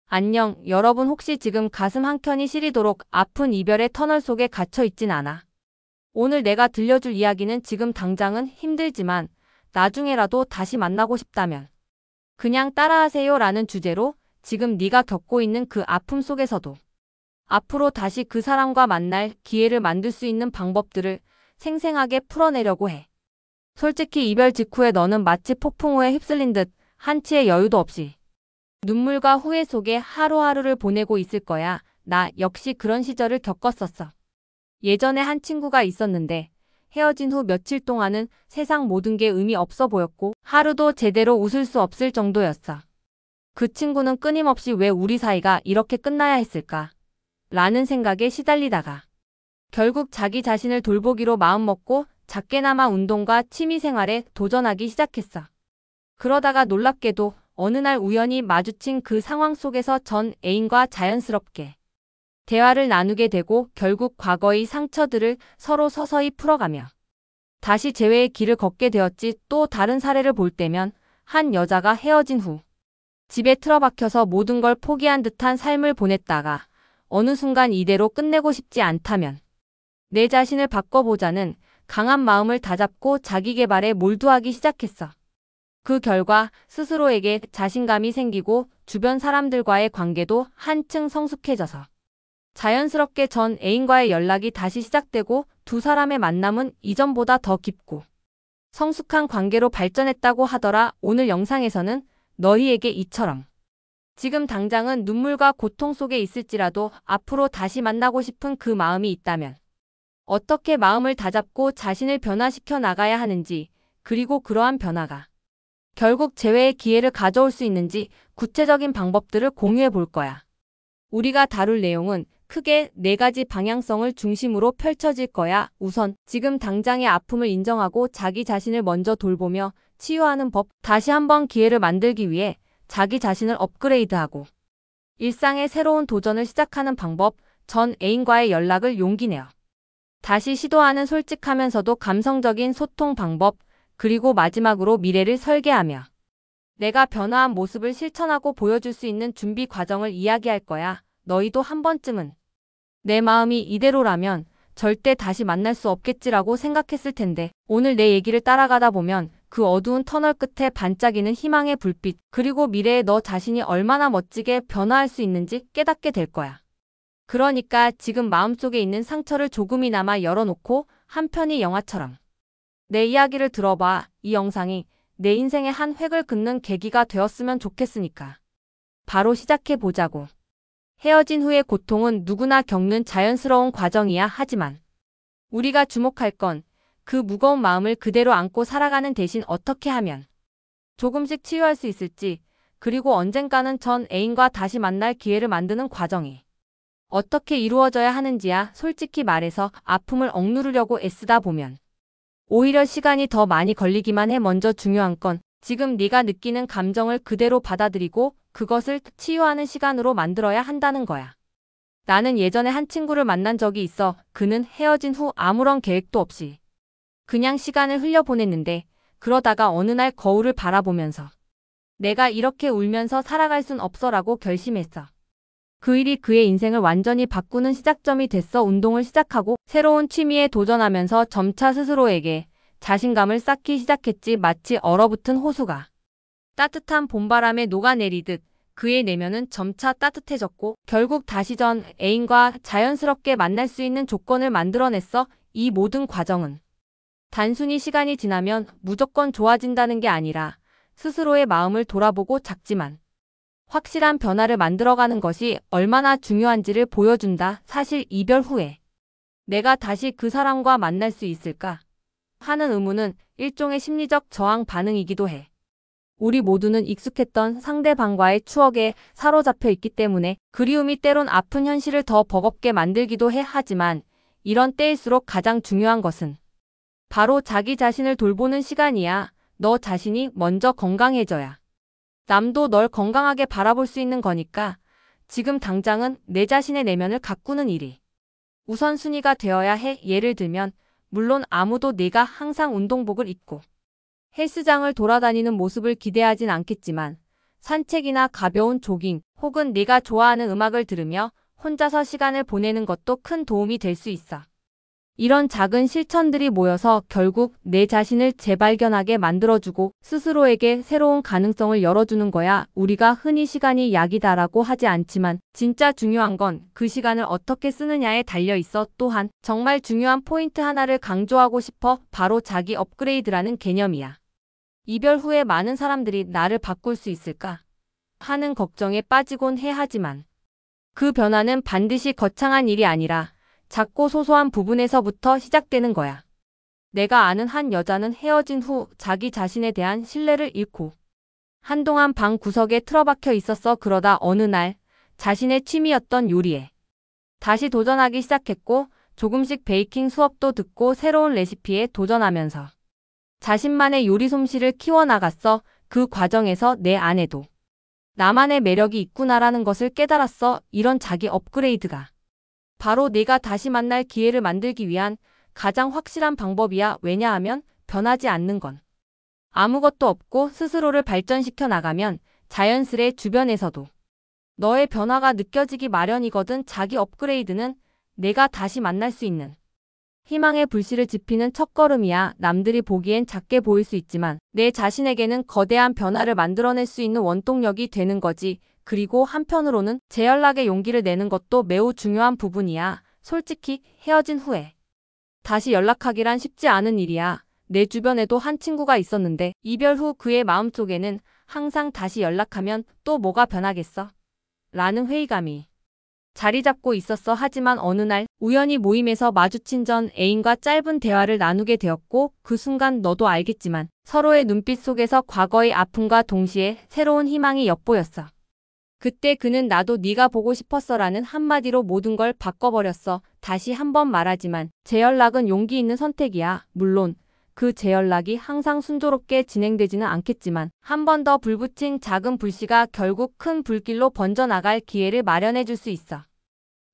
안녕, 여러분 혹시 지금 가슴 한켠이 시리도록 아픈 이별의 터널 속에 갇혀 있진 않아? 오늘 내가 들려줄 이야기는 지금 당장은 힘들지만 나중에라도 다시 만나고 싶다면 그냥 따라하세요 라는 주제로 지금 네가 겪고 있는 그 아픔 속에서도 앞으로 다시 그 사람과 만날 기회를 만들 수 있는 방법들을 생생하게 풀어내려고 해. 솔직히 이별 직후에 너는 마치 폭풍우에 휩쓸린 듯 한치의 여유도 없이 눈물과 후회 속에 하루하루를 보내고 있을 거야. 나 역시 그런 시절을 겪었었어. 예전에 한 친구가 있었는데 헤어진 후 며칠 동안은 세상 모든 게 의미 없어 보였고 하루도 제대로 웃을 수 없을 정도였어. 그 친구는 끊임없이 왜 우리 사이가 이렇게 끝나야 했을까? 라는 생각에 시달리다가 결국 자기 자신을 돌보기로 마음먹고 작게나마 운동과 취미생활에 도전하기 시작했어. 그러다가 놀랍게도 어느 날 우연히 마주친 그 상황 속에서 전 애인과 자연스럽게 대화를 나누게 되고 결국 과거의 상처들을 서로 서서히 풀어가며 다시 재회의 길을 걷게 되었지. 또 다른 사례를 볼 때면 한 여자가 헤어진 후 집에 틀어박혀서 모든 걸 포기한 듯한 삶을 보냈다가 어느 순간 이대로 끝내고 싶지 않다면 내 자신을 바꿔보자는 강한 마음을 다잡고 자기 개발에 몰두하기 시작했어. 그 결과 스스로에게 자신감이 생기고 주변 사람들과의 관계도 한층 성숙해져서 자연스럽게 전 애인과의 연락이 다시 시작되고 두 사람의 만남은 이전보다 더 깊고 성숙한 관계로 발전했다고 하더라. 오늘 영상에서는 너희에게 이처럼 지금 당장은 눈물과 고통 속에 있을지라도 앞으로 다시 만나고 싶은 그 마음이 있다면 어떻게 마음을 다잡고 자신을 변화시켜 나가야 하는지, 그리고 그러한 변화가 결국 재회의 기회를 가져올 수 있는지 구체적인 방법들을 공유해 볼 거야. 우리가 다룰 내용은 크게 4가지 방향성을 중심으로 펼쳐질 거야. 우선 지금 당장의 아픔을 인정하고 자기 자신을 먼저 돌보며 치유하는 법. 다시 한번 기회를 만들기 위해 자기 자신을 업그레이드하고 일상의 새로운 도전을 시작하는 방법. 전 애인과의 연락을 용기 내어 다시 시도하는 솔직하면서도 감성적인 소통 방법. 그리고 마지막으로 미래를 설계하며 내가 변화한 모습을 실천하고 보여줄 수 있는 준비 과정을 이야기할 거야. 너희도 한 번쯤은 내 마음이 이대로라면 절대 다시 만날 수 없겠지라고 생각했을 텐데 오늘 내 얘기를 따라가다 보면 그 어두운 터널 끝에 반짝이는 희망의 불빛, 그리고 미래의 너 자신이 얼마나 멋지게 변화할 수 있는지 깨닫게 될 거야. 그러니까 지금 마음속에 있는 상처를 조금이나마 열어놓고 한 편의 영화처럼 내 이야기를 들어봐. 이 영상이 내 인생의 한 획을 긋는 계기가 되었으면 좋겠으니까 바로 시작해 보자고. 헤어진 후의 고통은 누구나 겪는 자연스러운 과정이야. 하지만 우리가 주목할 건 그 무거운 마음을 그대로 안고 살아가는 대신 어떻게 하면 조금씩 치유할 수 있을지, 그리고 언젠가는 전 애인과 다시 만날 기회를 만드는 과정이 어떻게 이루어져야 하는지야. 솔직히 말해서 아픔을 억누르려고 애쓰다 보면 오히려 시간이 더 많이 걸리기만 해. 먼저 중요한 건 지금 네가 느끼는 감정을 그대로 받아들이고 그것을 치유하는 시간으로 만들어야 한다는 거야. 나는 예전에 한 친구를 만난 적이 있어. 그는 헤어진 후 아무런 계획도 없이 그냥 시간을 흘려보냈는데 그러다가 어느 날 거울을 바라보면서 내가 이렇게 울면서 살아갈 순 없어라고 결심했어. 그 일이 그의 인생을 완전히 바꾸는 시작점이 됐어. 운동을 시작하고 새로운 취미에 도전하면서 점차 스스로에게 자신감을 쌓기 시작했지. 마치 얼어붙은 호수가 따뜻한 봄바람에 녹아내리듯 그의 내면은 점차 따뜻해졌고 결국 다시 전 애인과 자연스럽게 만날 수 있는 조건을 만들어냈어. 이 모든 과정은 단순히 시간이 지나면 무조건 좋아진다는 게 아니라 스스로의 마음을 돌아보고 작지만 확실한 변화를 만들어가는 것이 얼마나 중요한지를 보여준다. 사실 이별 후에 내가 다시 그 사람과 만날 수 있을까 하는 의문은 일종의 심리적 저항 반응이기도 해. 우리 모두는 익숙했던 상대방과의 추억에 사로잡혀 있기 때문에 그리움이 때론 아픈 현실을 더 버겁게 만들기도 해. 하지만 이런 때일수록 가장 중요한 것은 바로 자기 자신을 돌보는 시간이야. 너 자신이 먼저 건강해져야 남도 널 건강하게 바라볼 수 있는 거니까 지금 당장은 내 자신의 내면을 가꾸는 일이 우선순위가 되어야 해. 예를 들면 물론 아무도 네가 항상 운동복을 입고 헬스장을 돌아다니는 모습을 기대하진 않겠지만 산책이나 가벼운 조깅, 혹은 네가 좋아하는 음악을 들으며 혼자서 시간을 보내는 것도 큰 도움이 될 수 있어. 이런 작은 실천들이 모여서 결국 내 자신을 재발견하게 만들어주고 스스로에게 새로운 가능성을 열어주는 거야. 우리가 흔히 시간이 약이다라고 하지 않지만 진짜 중요한 건 그 시간을 어떻게 쓰느냐에 달려 있어. 또한 정말 중요한 포인트 하나를 강조하고 싶어. 바로 자기 업그레이드라는 개념이야. 이별 후에 많은 사람들이 나를 바꿀 수 있을까 하는 걱정에 빠지곤 해. 하지만 그 변화는 반드시 거창한 일이 아니라 작고 소소한 부분에서부터 시작되는 거야. 내가 아는 한 여자는 헤어진 후 자기 자신에 대한 신뢰를 잃고 한동안 방 구석에 틀어박혀 있었어. 그러다 어느 날 자신의 취미였던 요리에 다시 도전하기 시작했고, 조금씩 베이킹 수업도 듣고 새로운 레시피에 도전하면서 자신만의 요리 솜씨를 키워나갔어. 그 과정에서 내 안에도 나만의 매력이 있구나라는 것을 깨달았어. 이런 자기 업그레이드가 바로 내가 다시 만날 기회를 만들기 위한 가장 확실한 방법이야. 왜냐하면 변하지 않는 건 아무것도 없고, 스스로를 발전시켜 나가면 자연스레 주변에서도 너의 변화가 느껴지기 마련이거든. 자기 업그레이드는 내가 다시 만날 수 있는 희망의 불씨를 지피는 첫걸음이야. 남들이 보기엔 작게 보일 수 있지만 내 자신에게는 거대한 변화를 만들어낼 수 있는 원동력이 되는 거지. 그리고 한편으로는 재연락의 용기를 내는 것도 매우 중요한 부분이야. 솔직히 헤어진 후에 다시 연락하기란 쉽지 않은 일이야. 내 주변에도 한 친구가 있었는데 이별 후 그의 마음속에는 항상 다시 연락하면 또 뭐가 변하겠어? 라는 회의감이 자리 잡고 있었어. 하지만 어느 날 우연히 모임에서 마주친 전 애인과 짧은 대화를 나누게 되었고, 그 순간 너도 알겠지만 서로의 눈빛 속에서 과거의 아픔과 동시에 새로운 희망이 엿보였어. 그때 그는 나도 네가 보고 싶었어라는 한마디로 모든 걸 바꿔버렸어. 다시 한번 말하지만 재연락은 용기 있는 선택이야. 물론 그 재연락이 항상 순조롭게 진행되지는 않겠지만 한 번 더 불붙인 작은 불씨가 결국 큰 불길로 번져나갈 기회를 마련해 줄 수 있어.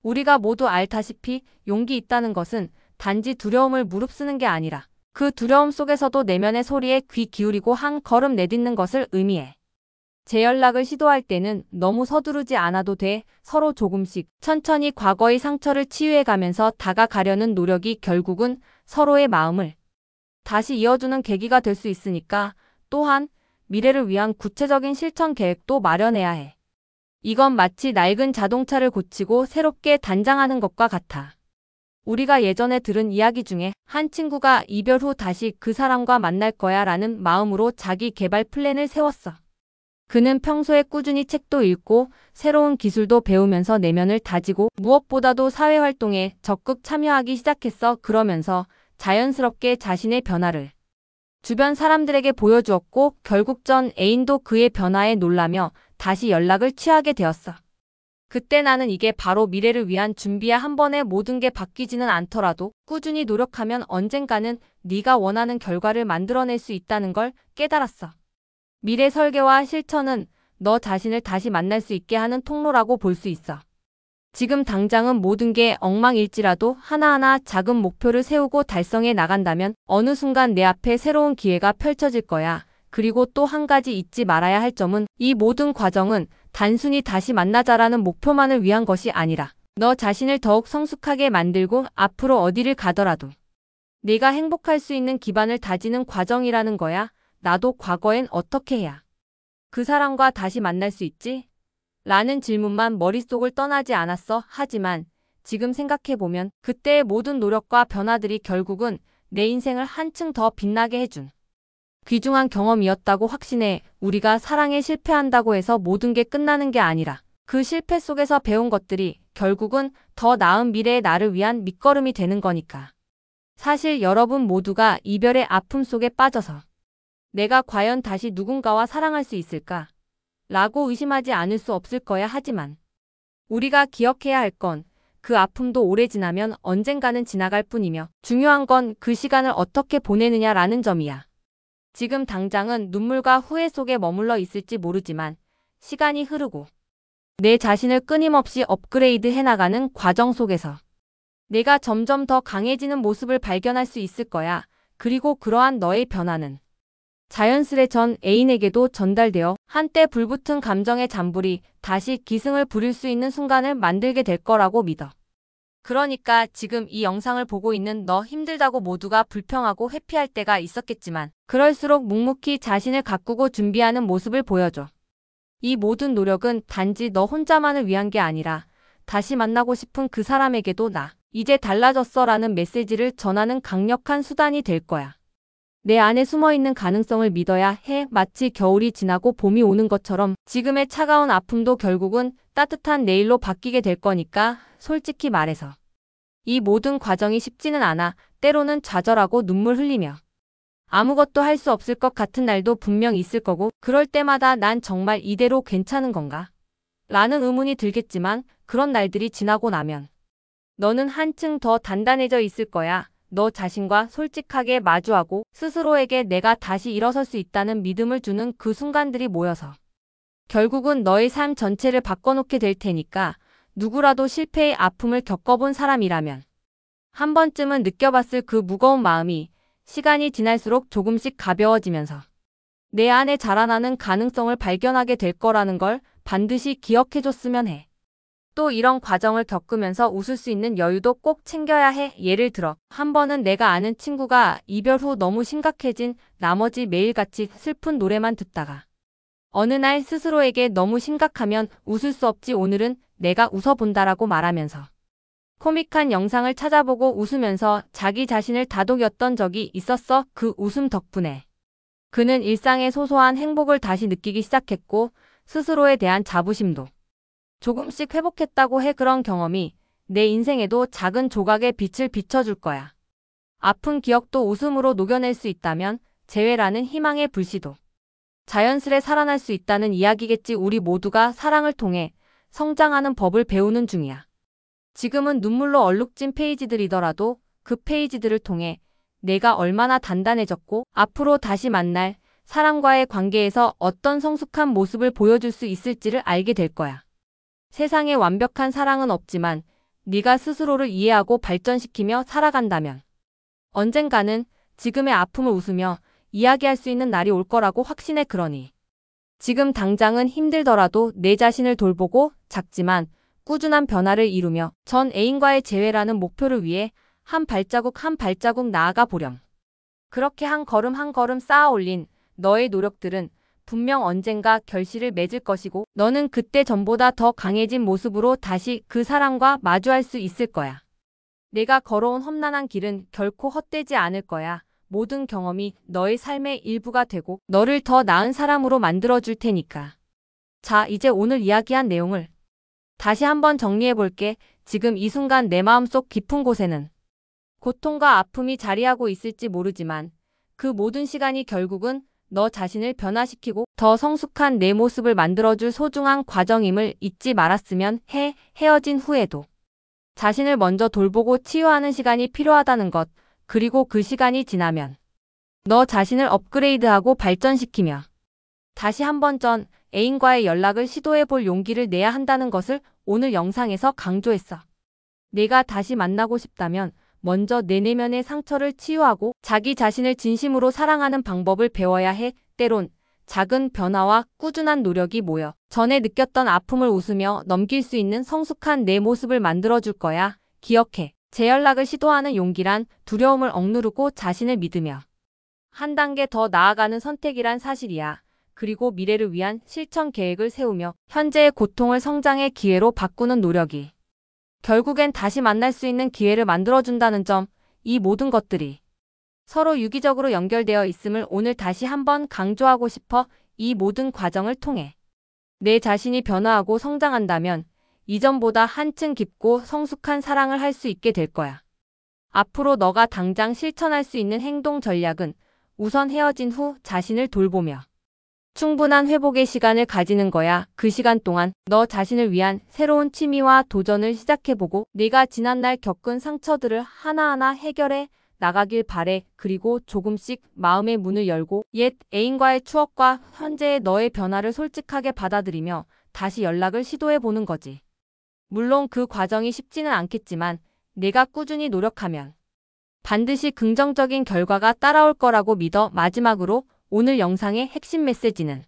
우리가 모두 알다시피 용기 있다는 것은 단지 두려움을 무릅쓰는 게 아니라 그 두려움 속에서도 내면의 소리에 귀 기울이고 한 걸음 내딛는 것을 의미해. 재연락을 시도할 때는 너무 서두르지 않아도 돼. 서로 조금씩 천천히 과거의 상처를 치유해가면서 다가가려는 노력이 결국은 서로의 마음을 다시 이어주는 계기가 될 수 있으니까. 또한 미래를 위한 구체적인 실천 계획도 마련해야 해. 이건 마치 낡은 자동차를 고치고 새롭게 단장하는 것과 같아. 우리가 예전에 들은 이야기 중에 한 친구가 이별 후 다시 그 사람과 만날 거야 라는 마음으로 자기 개발 플랜을 세웠어. 그는 평소에 꾸준히 책도 읽고 새로운 기술도 배우면서 내면을 다지고 무엇보다도 사회활동에 적극 참여하기 시작했어. 그러면서 자연스럽게 자신의 변화를 주변 사람들에게 보여주었고, 결국 전 애인도 그의 변화에 놀라며 다시 연락을 취하게 되었어. 그때 나는 이게 바로 미래를 위한 준비야. 한 번에 모든 게 바뀌지는 않더라도 꾸준히 노력하면 언젠가는 네가 원하는 결과를 만들어낼 수 있다는 걸 깨달았어. 미래 설계와 실천은 너 자신을 다시 만날 수 있게 하는 통로라고 볼 수 있어. 지금 당장은 모든 게 엉망일지라도 하나하나 작은 목표를 세우고 달성해 나간다면 어느 순간 내 앞에 새로운 기회가 펼쳐질 거야. 그리고 또 한 가지 잊지 말아야 할 점은 이 모든 과정은 단순히 다시 만나자라는 목표만을 위한 것이 아니라 너 자신을 더욱 성숙하게 만들고 앞으로 어디를 가더라도 네가 행복할 수 있는 기반을 다지는 과정이라는 거야. 나도 과거엔 어떻게 해야 그 사람과 다시 만날 수 있지? 라는 질문만 머릿속을 떠나지 않았어. 하지만 지금 생각해보면 그때의 모든 노력과 변화들이 결국은 내 인생을 한층 더 빛나게 해준 귀중한 경험이었다고 확신해. 우리가 사랑에 실패한다고 해서 모든 게 끝나는 게 아니라 그 실패 속에서 배운 것들이 결국은 더 나은 미래의 나를 위한 밑거름이 되는 거니까. 사실 여러분 모두가 이별의 아픔 속에 빠져서 내가 과연 다시 누군가와 사랑할 수 있을까? 라고 의심하지 않을 수 없을 거야. 하지만 우리가 기억해야 할 건 그 아픔도 오래 지나면 언젠가는 지나갈 뿐이며 중요한 건 그 시간을 어떻게 보내느냐라는 점이야. 지금 당장은 눈물과 후회 속에 머물러 있을지 모르지만 시간이 흐르고 내 자신을 끊임없이 업그레이드 해나가는 과정 속에서 내가 점점 더 강해지는 모습을 발견할 수 있을 거야. 그리고 그러한 너의 변화는 자연스레 전 애인에게도 전달되어 한때 불붙은 감정의 잔불이 다시 기승을 부릴 수 있는 순간을 만들게 될 거라고 믿어. 그러니까 지금 이 영상을 보고 있는 너 힘들다고 모두가 불평하고 회피할 때가 있었겠지만 그럴수록 묵묵히 자신을 가꾸고 준비하는 모습을 보여줘. 이 모든 노력은 단지 너 혼자만을 위한 게 아니라 다시 만나고 싶은 그 사람에게도 나 이제 달라졌어 라는 메시지를 전하는 강력한 수단이 될 거야. 내 안에 숨어있는 가능성을 믿어야 해. 마치 겨울이 지나고 봄이 오는 것처럼 지금의 차가운 아픔도 결국은 따뜻한 내일로 바뀌게 될 거니까 솔직히 말해서. 이 모든 과정이 쉽지는 않아. 때로는 좌절하고 눈물 흘리며. 아무것도 할 수 없을 것 같은 날도 분명 있을 거고 그럴 때마다 난 정말 이대로 괜찮은 건가? 라는 의문이 들겠지만 그런 날들이 지나고 나면 너는 한층 더 단단해져 있을 거야. 너 자신과 솔직하게 마주하고 스스로에게 내가 다시 일어설 수 있다는 믿음을 주는 그 순간들이 모여서 결국은 너의 삶 전체를 바꿔놓게 될 테니까 누구라도 실패의 아픔을 겪어본 사람이라면 한 번쯤은 느껴봤을 그 무거운 마음이 시간이 지날수록 조금씩 가벼워지면서 내 안에 자라나는 가능성을 발견하게 될 거라는 걸 반드시 기억해줬으면 해. 또 이런 과정을 겪으면서 웃을 수 있는 여유도 꼭 챙겨야 해. 예를 들어 한 번은 내가 아는 친구가 이별 후 너무 심각해진 나머지 매일같이 슬픈 노래만 듣다가 어느 날 스스로에게 너무 심각하면 웃을 수 없지 오늘은 내가 웃어본다라고 말하면서 코믹한 영상을 찾아보고 웃으면서 자기 자신을 다독였던 적이 있었어. 그 웃음 덕분에 그는 일상의 소소한 행복을 다시 느끼기 시작했고 스스로에 대한 자부심도 조금씩 회복했다고 해. 그런 경험이 내 인생에도 작은 조각의 빛을 비춰줄 거야. 아픈 기억도 웃음으로 녹여낼 수 있다면 재회라는 희망의 불씨도 자연스레 살아날 수 있다는 이야기겠지. 우리 모두가 사랑을 통해 성장하는 법을 배우는 중이야. 지금은 눈물로 얼룩진 페이지들이더라도 그 페이지들을 통해 내가 얼마나 단단해졌고 앞으로 다시 만날 사람과의 관계에서 어떤 성숙한 모습을 보여줄 수 있을지를 알게 될 거야. 세상에 완벽한 사랑은 없지만 네가 스스로를 이해하고 발전시키며 살아간다면 언젠가는 지금의 아픔을 웃으며 이야기할 수 있는 날이 올 거라고 확신해. 그러니 지금 당장은 힘들더라도 내 자신을 돌보고 작지만 꾸준한 변화를 이루며 전 애인과의 재회라는 목표를 위해 한 발자국 한 발자국 나아가 보렴. 그렇게 한 걸음 한 걸음 쌓아 올린 너의 노력들은 분명 언젠가 결실을 맺을 것이고 너는 그때 전보다 더 강해진 모습으로 다시 그 사람과 마주할 수 있을 거야. 내가 걸어온 험난한 길은 결코 헛되지 않을 거야. 모든 경험이 너의 삶의 일부가 되고 너를 더 나은 사람으로 만들어줄 테니까. 자, 이제 오늘 이야기한 내용을 다시 한번 정리해볼게. 지금 이 순간 내 마음속 깊은 곳에는 고통과 아픔이 자리하고 있을지 모르지만 그 모든 시간이 결국은 너 자신을 변화시키고 더 성숙한 내 모습을 만들어줄 소중한 과정임을 잊지 말았으면 해. 헤어진 후에도 자신을 먼저 돌보고 치유하는 시간이 필요하다는 것, 그리고 그 시간이 지나면 너 자신을 업그레이드하고 발전시키며 다시 한번 전 애인과의 연락을 시도해볼 용기를 내야 한다는 것을 오늘 영상에서 강조했어. 내가 다시 만나고 싶다면 먼저 내 내면의 상처를 치유하고 자기 자신을 진심으로 사랑하는 방법을 배워야 해. 때론 작은 변화와 꾸준한 노력이 모여 전에 느꼈던 아픔을 웃으며 넘길 수 있는 성숙한 내 모습을 만들어줄 거야. 기억해. 재연락을 시도하는 용기란 두려움을 억누르고 자신을 믿으며 한 단계 더 나아가는 선택이란 사실이야. 그리고 미래를 위한 실천 계획을 세우며 현재의 고통을 성장의 기회로 바꾸는 노력이 결국엔 다시 만날 수 있는 기회를 만들어준다는 점, 이 모든 것들이 서로 유기적으로 연결되어 있음을 오늘 다시 한번 강조하고 싶어. 이 모든 과정을 통해 내 자신이 변화하고 성장한다면 이전보다 한층 깊고 성숙한 사랑을 할 수 있게 될 거야. 앞으로 너가 당장 실천할 수 있는 행동 전략은 우선 헤어진 후 자신을 돌보며 충분한 회복의 시간을 가지는 거야. 그 시간 동안 너 자신을 위한 새로운 취미와 도전을 시작해보고 네가 지난날 겪은 상처들을 하나하나 해결해 나가길 바래. 그리고 조금씩 마음의 문을 열고 옛 애인과의 추억과 현재의 너의 변화를 솔직하게 받아들이며 다시 연락을 시도해보는 거지. 물론 그 과정이 쉽지는 않겠지만 내가 꾸준히 노력하면 반드시 긍정적인 결과가 따라올 거라고 믿어. 마지막으로 오늘 영상의 핵심 메시지는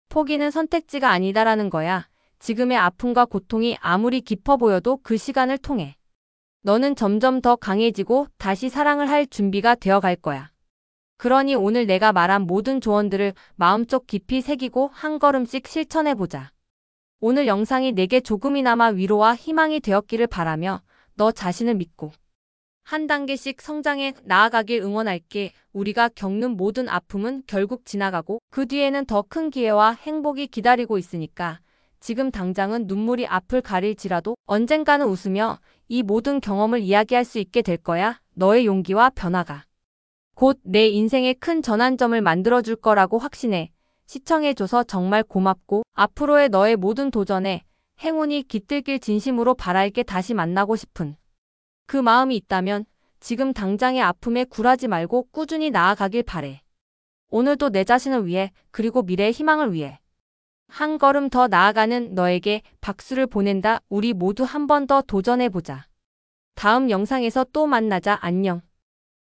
포기는 선택지가 아니다라는 거야. 지금의 아픔과 고통이 아무리 깊어 보여도 그 시간을 통해 너는 점점 더 강해지고 다시 사랑을 할 준비가 되어 갈 거야. 그러니 오늘 내가 말한 모든 조언들을 마음속 깊이 새기고 한 걸음씩 실천해보자. 오늘 영상이 내게 조금이나마 위로와 희망이 되었기를 바라며 너 자신을 믿고 한 단계씩 성장해 나아가길 응원할게. 우리가 겪는 모든 아픔은 결국 지나가고 그 뒤에는 더 큰 기회와 행복이 기다리고 있으니까 지금 당장은 눈물이 앞을 가릴지라도 언젠가는 웃으며 이 모든 경험을 이야기할 수 있게 될 거야. 너의 용기와 변화가 곧 내 인생의 큰 전환점을 만들어줄 거라고 확신해. 시청해줘서 정말 고맙고 앞으로의 너의 모든 도전에 행운이 깃들길 진심으로 바랄게. 다시 만나고 싶은 그 마음이 있다면 지금 당장의 아픔에 굴하지 말고 꾸준히 나아가길 바래. 오늘도 내 자신을 위해 그리고 미래의 희망을 위해 한 걸음 더 나아가는 너에게 박수를 보낸다. 우리 모두 한 번 더 도전해보자. 다음 영상에서 또 만나자. 안녕.